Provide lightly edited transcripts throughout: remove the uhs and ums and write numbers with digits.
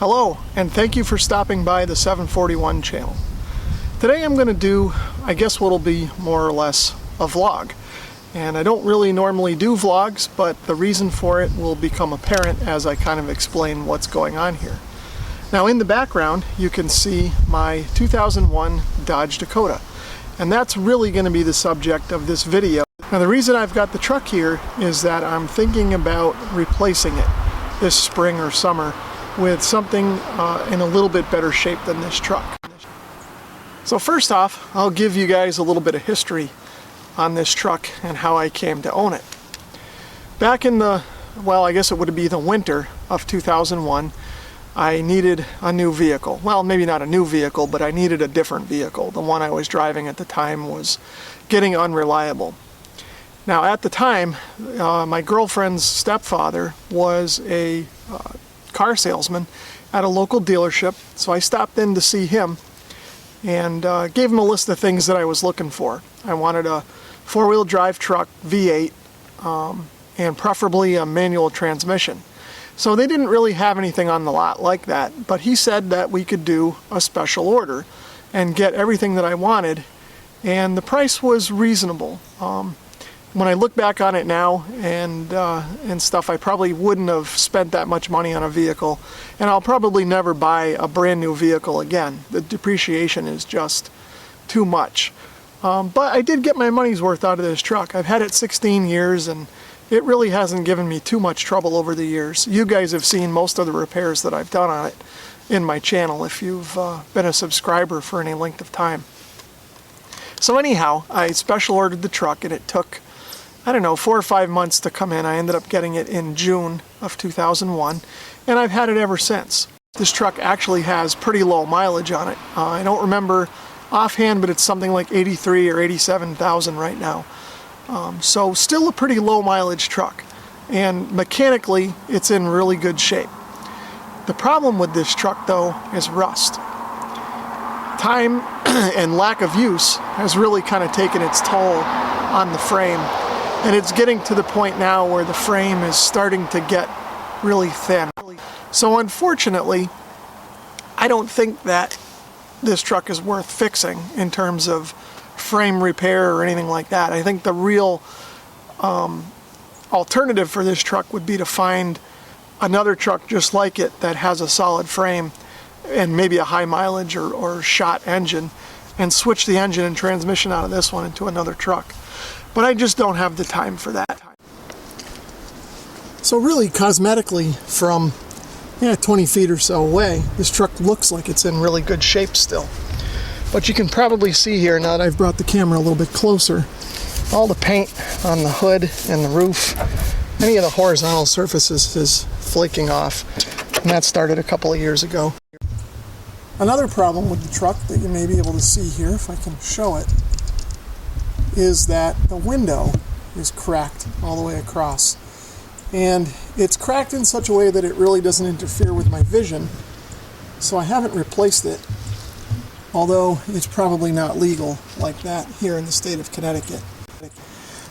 Hello, and thank you for stopping by the 741 channel. Today I'm going to do, I guess what'll be more or less a vlog. And I don't really normally do vlogs, but the reason for it will become apparent as I kind of explain what's going on here. Now in the background you can see my 2001 Dodge Dakota. And that's really going to be the subject of this video. Now the reason I've got the truck here is that I'm thinking about replacing it this spring or summer with something in a little bit better shape than this truck. So first off, I'll give you guys a little bit of history on this truck and how I came to own it. Back in the, well, I guess it would be the winter of 2001, I needed a new vehicle. Well, maybe not a new vehicle, but I needed a different vehicle. The one I was driving at the time was getting unreliable. Now at the time, my girlfriend's stepfather was a car salesman at a local dealership, so I stopped in to see him and gave him a list of things that I was looking for. I wanted a four-wheel drive truck, V8, and preferably a manual transmission. So they didn't really have anything on the lot like that, but he said that we could do a special order and get everything that I wanted, and the price was reasonable. When I look back on it now and stuff, I probably wouldn't have spent that much money on a vehicle, and I'll probably never buy a brand new vehicle again. The depreciation is just too much. But I did get my money's worth out of this truck. I've had it 16 years and it really hasn't given me too much trouble over the years. You guys have seen most of the repairs that I've done on it in my channel if you've been a subscriber for any length of time. So anyhow, I special ordered the truck and it took, I don't know, 4 or 5 months to come in. I ended up getting it in June of 2001, and I've had it ever since. This truck actually has pretty low mileage on it. I don't remember offhand, but it's something like 83 or 87,000 right now. So still a pretty low mileage truck, and mechanically it's in really good shape. The problem with this truck though is rust. Time and lack of use has really kind of taken its toll on the frame. And it's getting to the point now where the frame is starting to get really thin. So unfortunately, I don't think that this truck is worth fixing in terms of frame repair or anything like that. I think the real alternative for this truck would be to find another truck just like it that has a solid frame and maybe a high mileage or shot engine, and switch the engine and transmission out of this one into another truck. But I just don't have the time for that. So really, cosmetically, from 20 feet or so away, this truck looks like it's in really good shape still. But you can probably see here, now that I've brought the camera a little bit closer, all the paint on the hood and the roof, any of the horizontal surfaces is flaking off. And that started a couple of years ago. Another problem with the truck that you may be able to see here, if I can show it, is that the window is cracked all the way across. And it's cracked in such a way that it really doesn't interfere with my vision, so I haven't replaced it, although it's probably not legal like that here in the state of Connecticut.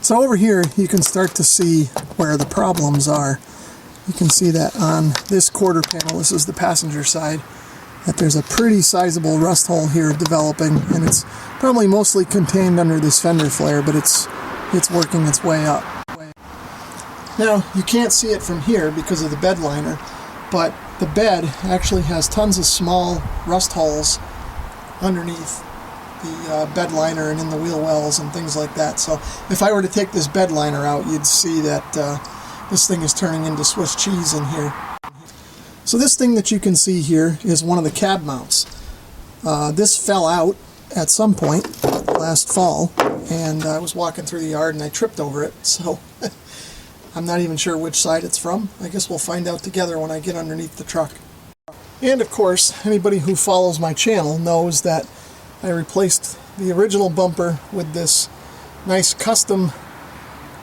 So over here you can start to see where the problems are. You can see that on this quarter panel, this is the passenger side, that there's a pretty sizable rust hole here developing, and it's probably mostly contained under this fender flare, but it's working its way up. Now, you can't see it from here because of the bed liner, but the bed actually has tons of small rust holes underneath the bed liner and in the wheel wells and things like that. So if I were to take this bed liner out, you'd see that this thing is turning into Swiss cheese in here. So this thing that you can see here is one of the cab mounts. This fell out at some point last fall, and I was walking through the yard and I tripped over it, so I'm not even sure which side it's from. I guess we'll find out together when I get underneath the truck. And of course, anybody who follows my channel knows that I replaced the original bumper with this nice custom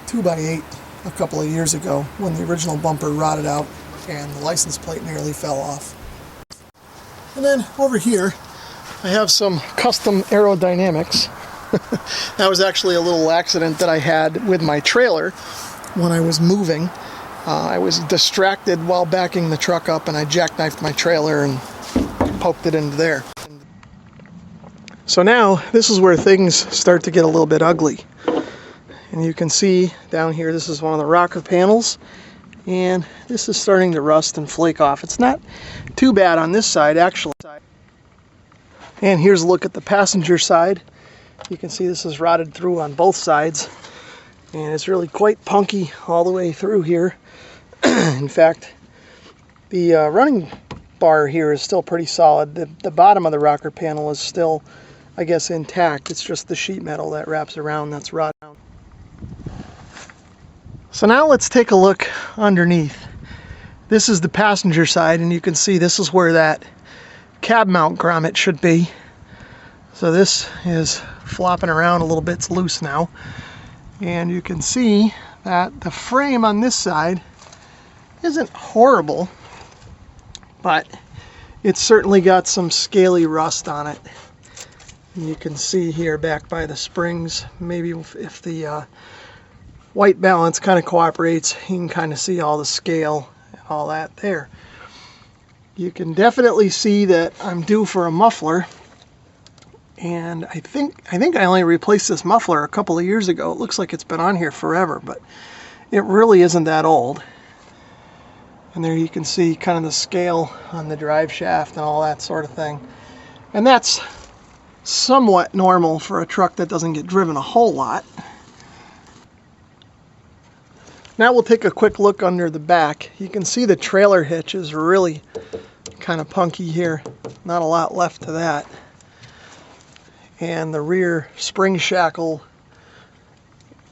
2x8 a couple of years ago when the original bumper rotted out and the license plate nearly fell off. And then over here I have some custom aerodynamics. That was actually a little accident that I had with my trailer when I was moving, I was distracted while backing the truck up, and I jackknifed my trailer and poked it into there. So now this is where things start to get a little bit ugly. And you can see down here, this is one of the rocker panels, and this is starting to rust and flake off. It's not too bad on this side, actually. And here's a look at the passenger side. You can see this is rotted through on both sides, and it's really quite punky all the way through here. In fact, the running bar here is still pretty solid. The bottom of the rocker panel is still, I guess, intact. It's just the sheet metal that wraps around that's rotted. So now let's take a look underneath. This is the passenger side, and you can see this is where that cab mount grommet should be. So this is flopping around a little bit. It's loose now. And you can see that the frame on this side isn't horrible, but it's certainly got some scaly rust on it. And you can see here back by the springs, maybe if the white balance kind of cooperates, you can kind of see all the scale and all that there. You can definitely see that I'm due for a muffler, and I think I only replaced this muffler a couple of years ago. It looks like it's been on here forever, but it really isn't that old. And there you can see kind of the scale on the drive shaft and all that sort of thing. And that's somewhat normal for a truck that doesn't get driven a whole lot. Now we'll take a quick look under the back. You can see the trailer hitch is really kind of punky here. Not a lot left to that. And the rear spring shackle,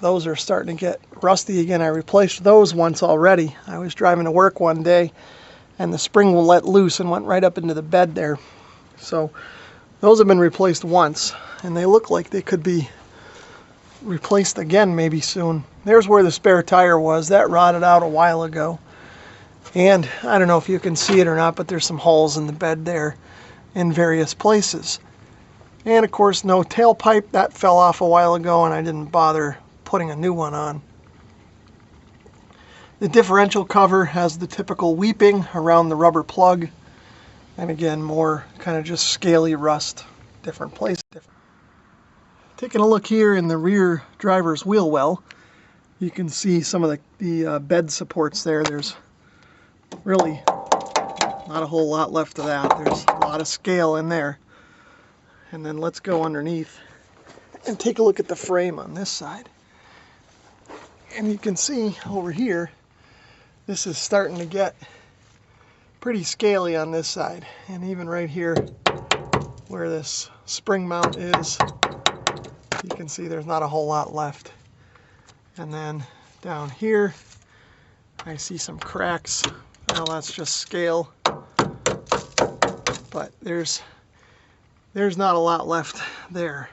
those are starting to get rusty again. I replaced those once already. I was driving to work one day, and the spring will let loose and went right up into the bed there. So those have been replaced once, and they look like they could be replaced again maybe soon. There's where the spare tire was. That rotted out a while ago. And I don't know if you can see it or not, but there's some holes in the bed there in various places. And of course, no tailpipe. That fell off a while ago, and I didn't bother putting a new one on. The differential cover has the typical weeping around the rubber plug. And again, more kind of just scaly rust, different places. Taking a look here in the rear driver's wheel well, you can see some of the bed supports there. There's really not a whole lot left of that. There's a lot of scale in there. And then let's go underneath and take a look at the frame on this side. And you can see over here, this is starting to get pretty scaly on this side. And even right here where this spring mount is, you can see there's not a whole lot left. And then down here, I see some cracks. Well, that's just scale. But there's not a lot left there,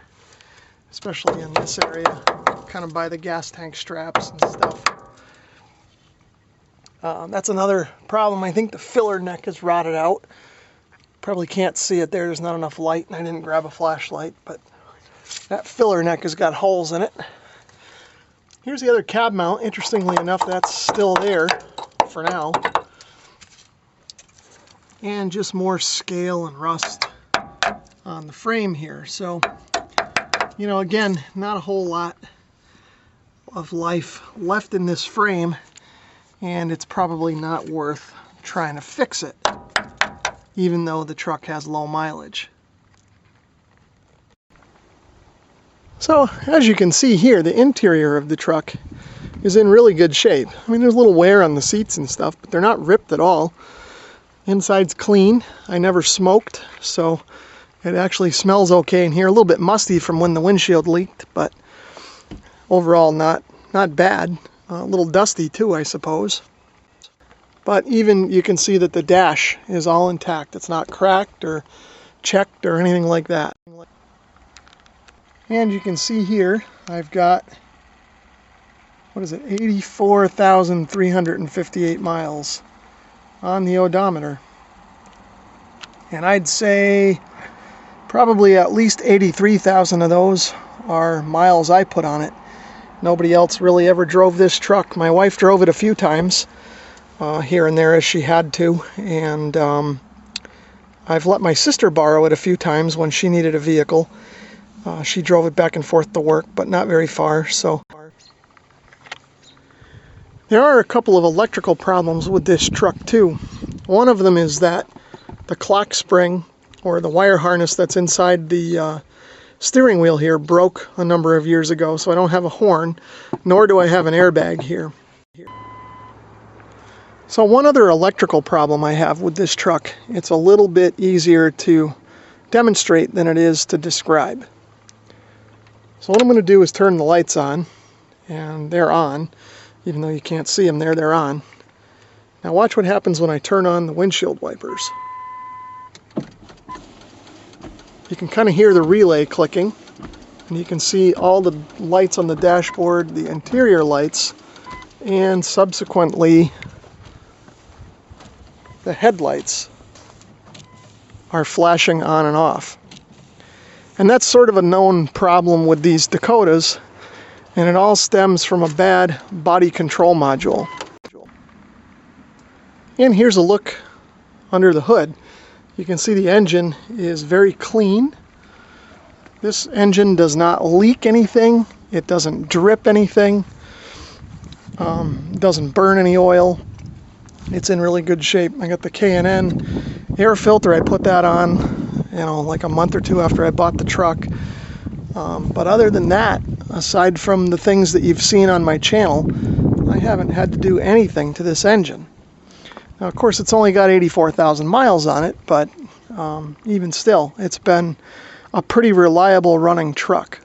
especially in this area, kind of by the gas tank straps and stuff. That's another problem. I think the filler neck is rotted out. Probably can't see it there. There's not enough light, and I didn't grab a flashlight, but that filler neck has got holes in it. Here's the other cab mount. Interestingly enough, that's still there for now. And just more scale and rust on the frame here. So, you know, again, not a whole lot of life left in this frame, and it's probably not worth trying to fix it, even though the truck has low mileage. So, as you can see here, the interior of the truck is in really good shape. I mean, there's a little wear on the seats and stuff, but they're not ripped at all. Inside's clean. I never smoked, so it actually smells okay in here. A little bit musty from when the windshield leaked, but overall not bad. A little dusty too, I suppose. But even you can see that the dash is all intact. It's not cracked or checked or anything like that. And you can see here, I've got, what is it, 84,358 miles on the odometer. And I'd say probably at least 83,000 of those are miles I put on it. Nobody else really ever drove this truck. My wife drove it a few times, here and there as she had to, and I've let my sister borrow it a few times when she needed a vehicle. She drove it back and forth to work, but not very far. So there are a couple of electrical problems with this truck too. One of them is that the clock spring, or the wire harness that's inside the steering wheel here, broke a number of years ago, so I don't have a horn, nor do I have an airbag here. So one other electrical problem I have with this truck, it's a little bit easier to demonstrate than it is to describe. So what I'm going to do is turn the lights on, and they're on, even though you can't see them there, they're on. Now watch what happens when I turn on the windshield wipers. You can kind of hear the relay clicking, and you can see all the lights on the dashboard, the interior lights, and subsequently the headlights are flashing on and off. And that's sort of a known problem with these Dakotas, and it all stems from a bad body control module. And here's a look under the hood. You can see the engine is very clean. This engine does not leak anything. It doesn't drip anything. Doesn't burn any oil. It's in really good shape. I got the K&N air filter. I put that on, like a month or two after I bought the truck. But other than that, aside from the things that you've seen on my channel, I haven't had to do anything to this engine. Now, of course, it's only got 84,000 miles on it, but even still, it's been a pretty reliable running truck.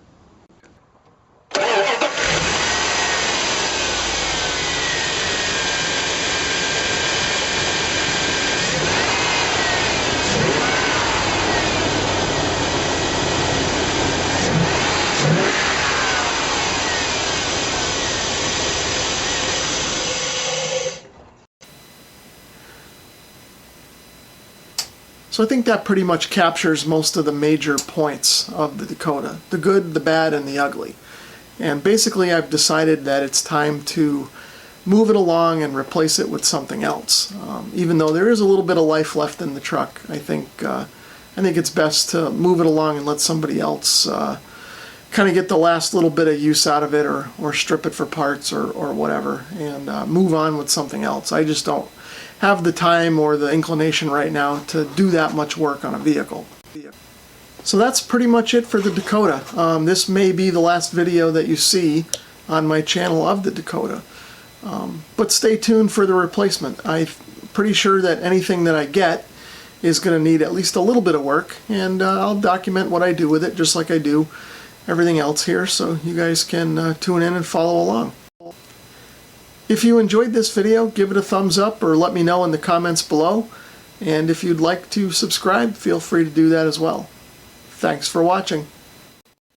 So I think that pretty much captures most of the major points of the Dakota. The good, the bad, and the ugly. And basically I've decided that it's time to move it along and replace it with something else. Even though there is a little bit of life left in the truck, I think it's best to move it along and let somebody else kind of get the last little bit of use out of it, or strip it for parts or whatever, and move on with something else. I just don't have the time or the inclination right now to do that much work on a vehicle. So that's pretty much it for the Dakota. This may be the last video that you see on my channel of the Dakota. But stay tuned for the replacement. I'm pretty sure that anything that I get is going to need at least a little bit of work, and I'll document what I do with it just like I do everything else here, so you guys can tune in and follow along. If you enjoyed this video, give it a thumbs up or let me know in the comments below. And if you'd like to subscribe, feel free to do that as well. Thanks for watching.